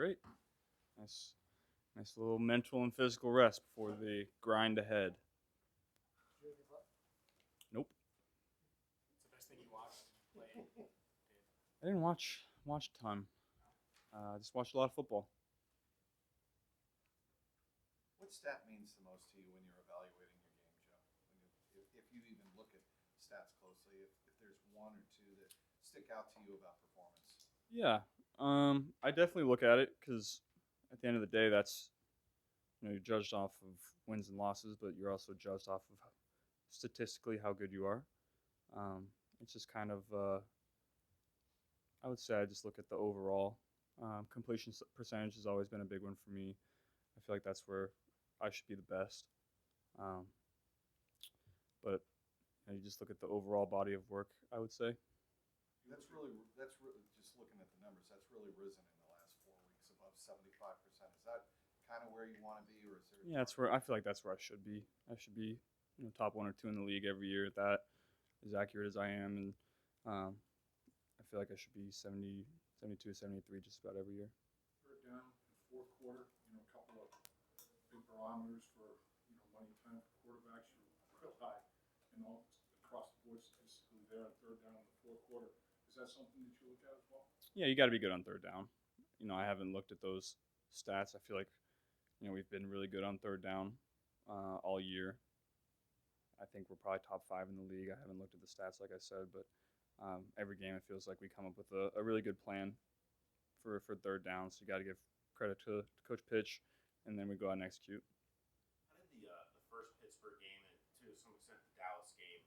great. Nice, nice little mental and physical rest before the grind ahead. Nope, What's the best thing you watched playing? I didn't watch a ton. I just watched a lot of football. What stat means the most to you when you're evaluating your game, Joe? If you even look at stats closely, if there's one or two that stick out to you about performance. Yeah, I definitely look at it because at the end of the day, that's you're judged off of wins and losses, but you're also judged off of statistically how good you are. Um, it's just kind of I would say I just look at the overall completion percentage has always been a big one for me. I feel like that's where I should be the best. Um, but you just look at the overall body of work. I would say. That's really just looking at the numbers. That's really risen in the last 4 weeks, above 75%. Is that kind of where you want to be, or is there? Yeah, that's where I feel like that's where I should be. I should be top one or two in the league every year at that, as accurate as I am, and um, I feel like I should be 70, 72, 73 just about every year. Third down in fourth quarter, a couple of big barometers for money time for quarterbacks. You're real high, across the board statistically there on third down in the fourth quarter. Is that something that you look at as well? Yeah, you got to be good on third down. I haven't looked at those stats. I feel like we've been really good on third down all year. I think we're probably top five in the league. I haven't looked at the stats like I said, but every game it feels like we come up with a really good plan for third down. So you got to give credit to Coach Pitch, and then we go out and execute. How did the first Pittsburgh game and to some extent the Dallas game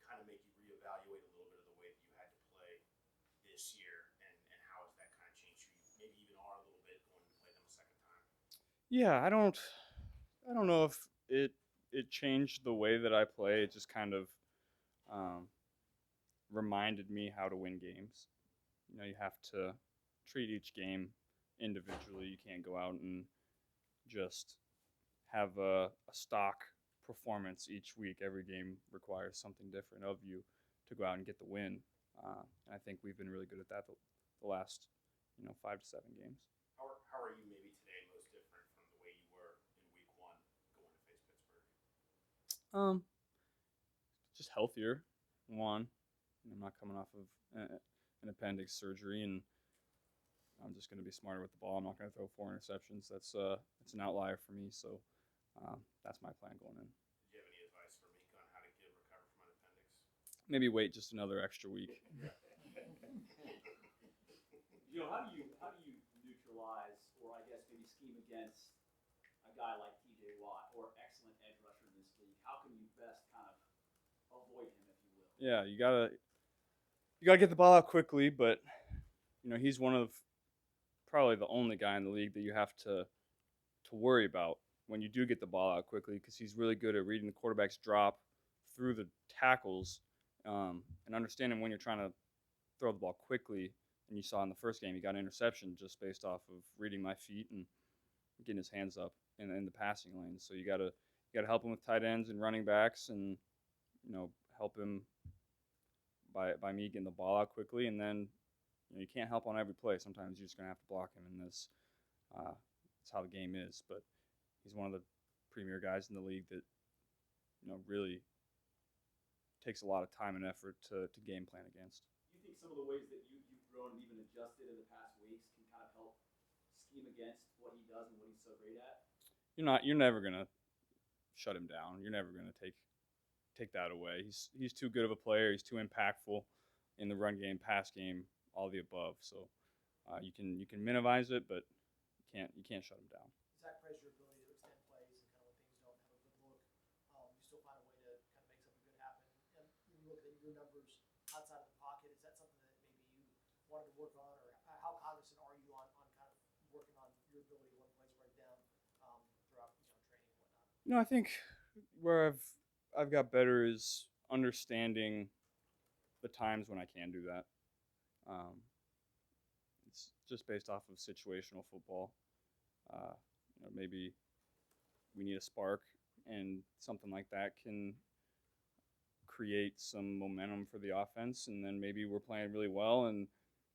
kind of make you reevaluate a little bit of the way that you had to play this year, and how has that kind of changed you? Maybe even are a little bit going to play them a second time. Yeah, I don't know if it changed the way that I play. It just kind of um, reminded me how to win games. You have to treat each game individually. You can't go out and just have a stock performance each week. Every game requires something different of you to go out and get the win. And I think we've been really good at that the last 5 to 7 games. How are you maybe today most different from the way you were in week one going to face Pittsburgh? Um, just healthier. One, I'm not coming off of an appendix surgery, and I'm just going to be smarter with the ball. I'm not going to throw 4 interceptions. That's an outlier for me. So that's my plan going in. Do you have any advice for Mika on how to recover from an appendix? Maybe wait just another extra week. How do you neutralize, or I guess maybe scheme against a guy like T.J. Watt, or excellent edge rusher in this league? How can you best kind of avoid him, if you will? Yeah, you gotta get the ball out quickly, but he's one of probably the only guy in the league that you have to worry about when you do get the ball out quickly, because he's really good at reading the quarterback's drop through the tackles and understanding when you're trying to throw the ball quickly. And you saw in the first game he got an interception just based off of reading my feet and getting his hands up in the passing lane. So you gotta help him with tight ends and running backs, and help him by me getting the ball out quickly. And then you can't help on every play. Sometimes you're just gonna have to block him in this. That's how the game is. But he's one of the premier guys in the league that really takes a lot of time and effort to game plan against. Do you think some of the ways that you've grown and even adjusted in the past weeks can kind of help scheme against what he does and what he's so great at? You're never gonna shut him down. You're never gonna take that away. He's too good of a player. He's too impactful in the run game, pass game, all the above. So you can minimize it, but you can't shut him down. Does that pressure your ability to extend plays and kind of when things don't have a good look, you still find a way to kind of make something good happen? And when you look at your numbers outside of the pocket, is that something that maybe you wanted to work on, or how cognizant are you on kind of working on your ability to let plays break down throughout training and whatnot? I think where I've got better is understanding the times when I can do that. It's just based off of situational football. Maybe we need a spark, and something like that can create some momentum for the offense. And then maybe we're playing really well and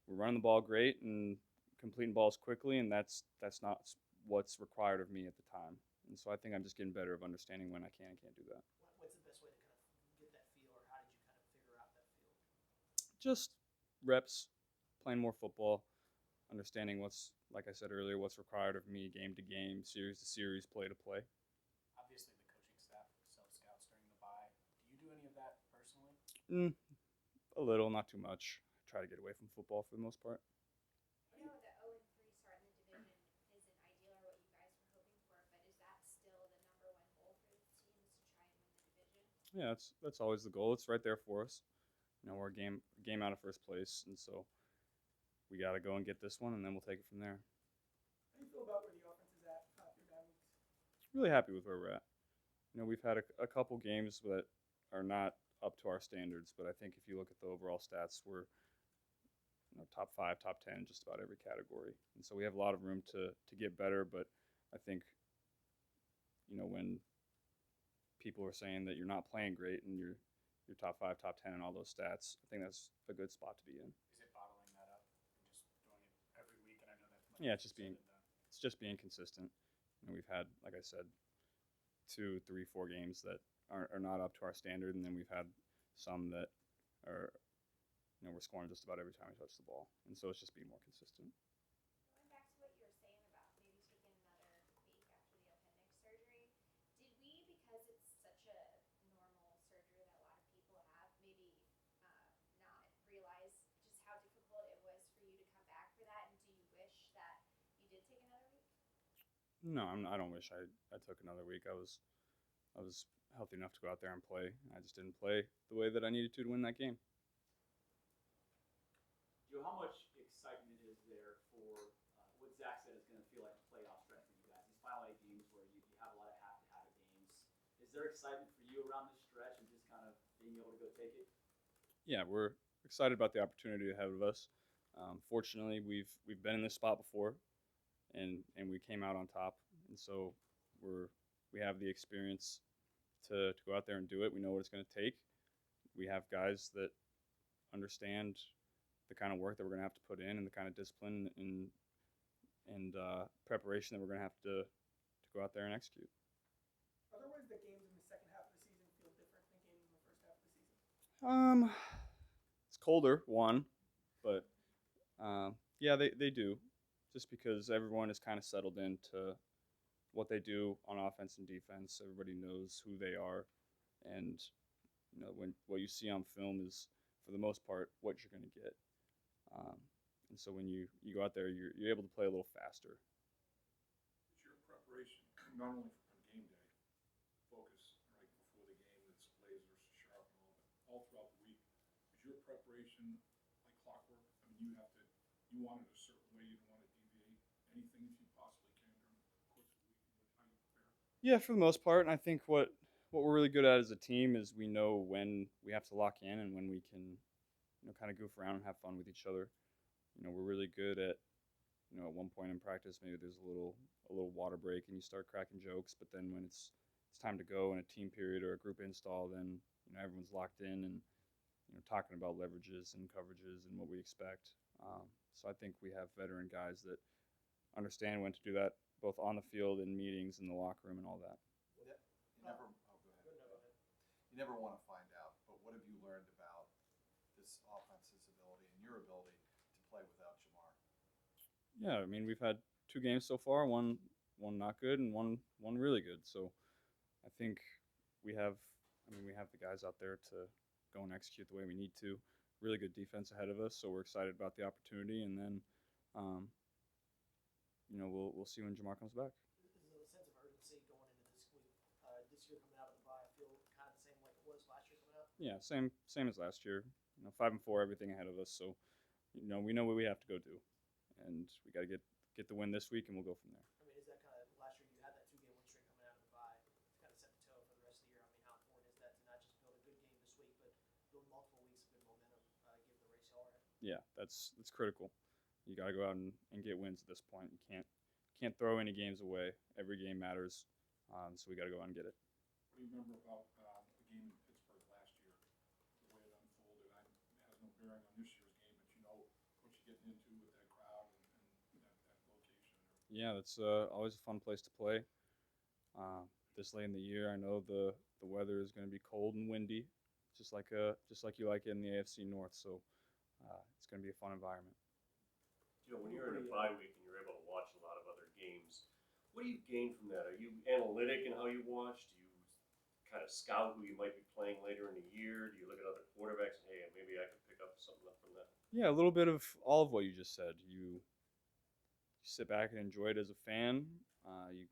we're running the ball great, and completing balls quickly, and that's not what's required of me at the time. And so I think I'm just getting better of understanding when I can and can't do that. What's the best way to kind of get that feel, or how did you kind of figure out that feel? Just reps, playing more football, understanding what's, like I said earlier, what's required of me game to game, series to series, play to play. Obviously, the coaching staff self scouts during the bye. Do you do any of that personally? Mm, a little, not too much. I try to get away from football for the most part. I know the 0-3 start in the division isn't ideal or what you guys were hoping for, but is that still the number one goal for this team is to try and win the division? Yeah, that's always the goal. It's right there for us. We're a game out of first place, and so we got to go and get this one, and then we'll take it from there. How do you feel about where the offense is at through 9 weeks? Really happy with where we're at. We've had a couple games that are not up to our standards, but I think if you look at the overall stats, we're top 5, top 10, just about every category, and so we have a lot of room to get better. But I think when people are saying that you're not playing great and you're top 5, top 10 in all those stats, I think that's a good spot to be in. Is it bottling that up and just doing it every week? And I know that's much Yeah, it's just easier being said than done. it's just being consistent. We've had, like I said, 2, 3, 4 games that are not up to our standard, and then we've had some that are we're scoring just about every time we touch the ball, and so it's just being more consistent. Going back to what you were saying about maybe taking another week after the appendix surgery, did we, because it's such a normal surgery that a lot of people have, maybe not realize just how difficult it was for you to come back for that? And do you wish that you did take another week? No, I don't wish I took another week. I was healthy enough to go out there and play. I just didn't play the way that I needed to win that game. Joe, how much excitement is there for what Zach said is going to feel like a playoff stretch for you guys? These final 8 games where you have a lot of have-to-have games. Is there excitement for you around this stretch and just kind of being able to go take it? Yeah, we're excited about the opportunity ahead of us. Fortunately, we've been in this spot before, and we came out on top, and so we have the experience to go out there and do it. We know what it's going to take. We have guys that understand the kind of work that we're going to have to put in, and the kind of discipline and preparation that we're going to have to go out there and execute. Are there ways that games in the second half of the season feel different than games in the first half of the season? It's colder, one, but yeah, they do, just because everyone is kind of settled into what they do on offense and defense. Everybody knows who they are, and when what you see on film is, for the most part, what you're going to get. And so when you go out there, you're able to play a little faster. Is your preparation not only on game day, focus right before the game, that's Blaze versus Sharp and all throughout the week? Is your preparation like clockwork? I mean, you want it a certain way, you don't want to deviate anything if you possibly can during the course of the week and how you prepare? Yeah, for the most part, and I think what we're really good at as a team is we know when we have to lock in and when we can kind of goof around and have fun with each other. We're really good at at one point in practice, maybe there's a little water break and you start cracking jokes, but then when it's time to go in a team period or a group install, then everyone's locked in and talking about leverages and coverages and what we expect. So I think we have veteran guys that understand when to do that, both on the field and meetings in the locker room and all that. You never, oh, go ahead. No, go ahead. You never want to find out, but what have you learned about this offense's ability and your ability to play without Jamar? Yeah, I mean we've had 2 games so far, one not good and one really good. So I think we have the guys out there to go and execute the way we need to. Really good defense ahead of us, so we're excited about the opportunity. And then, we'll see when Jamar comes back. Is there a sense of urgency going into this week, this year coming out of the bye? Feel kind of the same like it was last year coming out? Yeah, same as last year. 5-4, everything ahead of us. So, we know what we have to go do, and we got to get the win this week, and we'll go from there. I mean, is that kind of last year you had that 2-game win streak coming out of the bye to kind of set the tone for the rest of the year? I mean, how important is that to not just build a good game this week, but build multiple weeks of good momentum, given the race y'all are in? Yeah, that's critical. You got to go out and get wins at this point. You can't throw any games away. Every game matters, so we got to go out and get it. What do you remember about the game in Pittsburgh last year, the way it unfolded? It has no bearing on this year's game, but you know what you're getting into with that crowd and Yeah, that's always a fun place to play. This late in the year, I know the weather is going to be cold and windy, just like you like it in the AFC North. So it's going to be a fun environment. When you're in a bye week and you're able to watch a lot of other games, what do you gain from that? Are you analytic in how you watch? Do you kind of scout who you might be playing later in the year? Do you look at other quarterbacks and, hey, maybe I could pick up something from that? Yeah, a little bit of all of what you just said. You sit back and enjoy it as a fan. You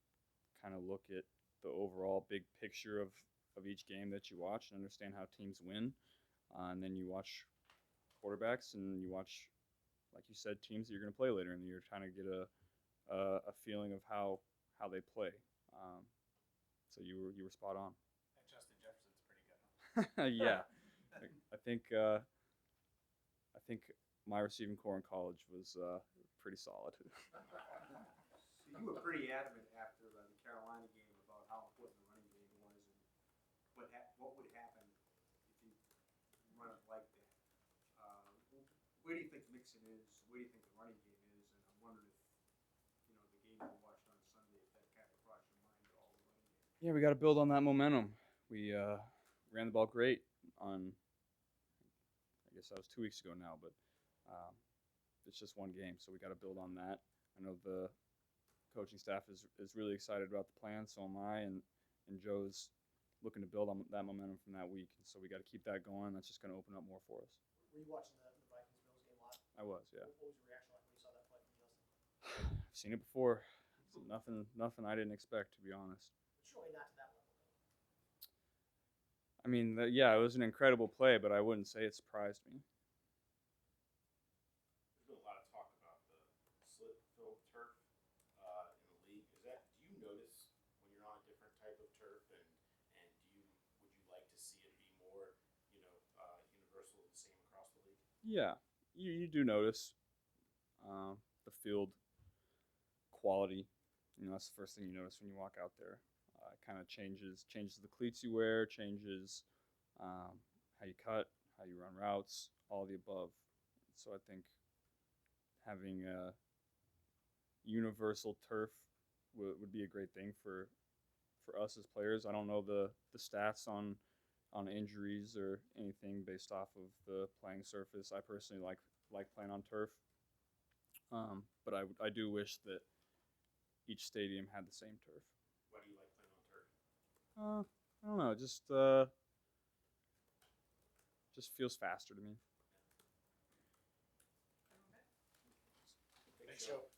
kind of look at the overall big picture of each game that you watch and understand how teams win. And then you watch quarterbacks and you watch, like you said, teams that you're going to play later in the year, trying to get a feeling of how they play. So you were spot on. That Justin Jefferson's pretty good. Yeah, I think my receiving core in college was pretty solid. So you were pretty adamant after the Carolina game about how important the running game was and what would happen if you run it like that. Where do you think Mixon is? Where do you think the running game is? And I'm wondering if the game you watched on Sunday, if that kind of crossed your mind at all, the running game. Yeah, we got to build on that momentum. We ran the ball great on, I guess that was 2 weeks ago now, but it's just one game, so we got to build on that. I know the coaching staff is really excited about the plan, so am I, and Joe's looking to build on that momentum from that week. So we got to keep that going. That's just going to open up more for us. Were you watching the Vikings Bills game live? I was, yeah. What was your reaction like when you saw that play from Justin? I've seen it before. It's nothing I didn't expect, to be honest. Surely not to that level, though. I mean, yeah, it was an incredible play, but I wouldn't say it surprised me. There's been a lot of talk about the slip fill turf in the league. Do you notice when you're on a different type of turf, and would you like to see it be more, universal, the same across the league? Yeah, you do notice the field quality. That's the first thing you notice when you walk out there. It kind of changes the cleats you wear, changes how you cut, how you run routes, all the above. So I think having a universal turf would be a great thing for us as players. I don't know the stats on injuries or anything based off of the playing surface. I personally like playing on turf, but I do wish that each stadium had the same turf. Why do you like playing on turf? I don't know. Just feels faster to me. Thanks, Joe.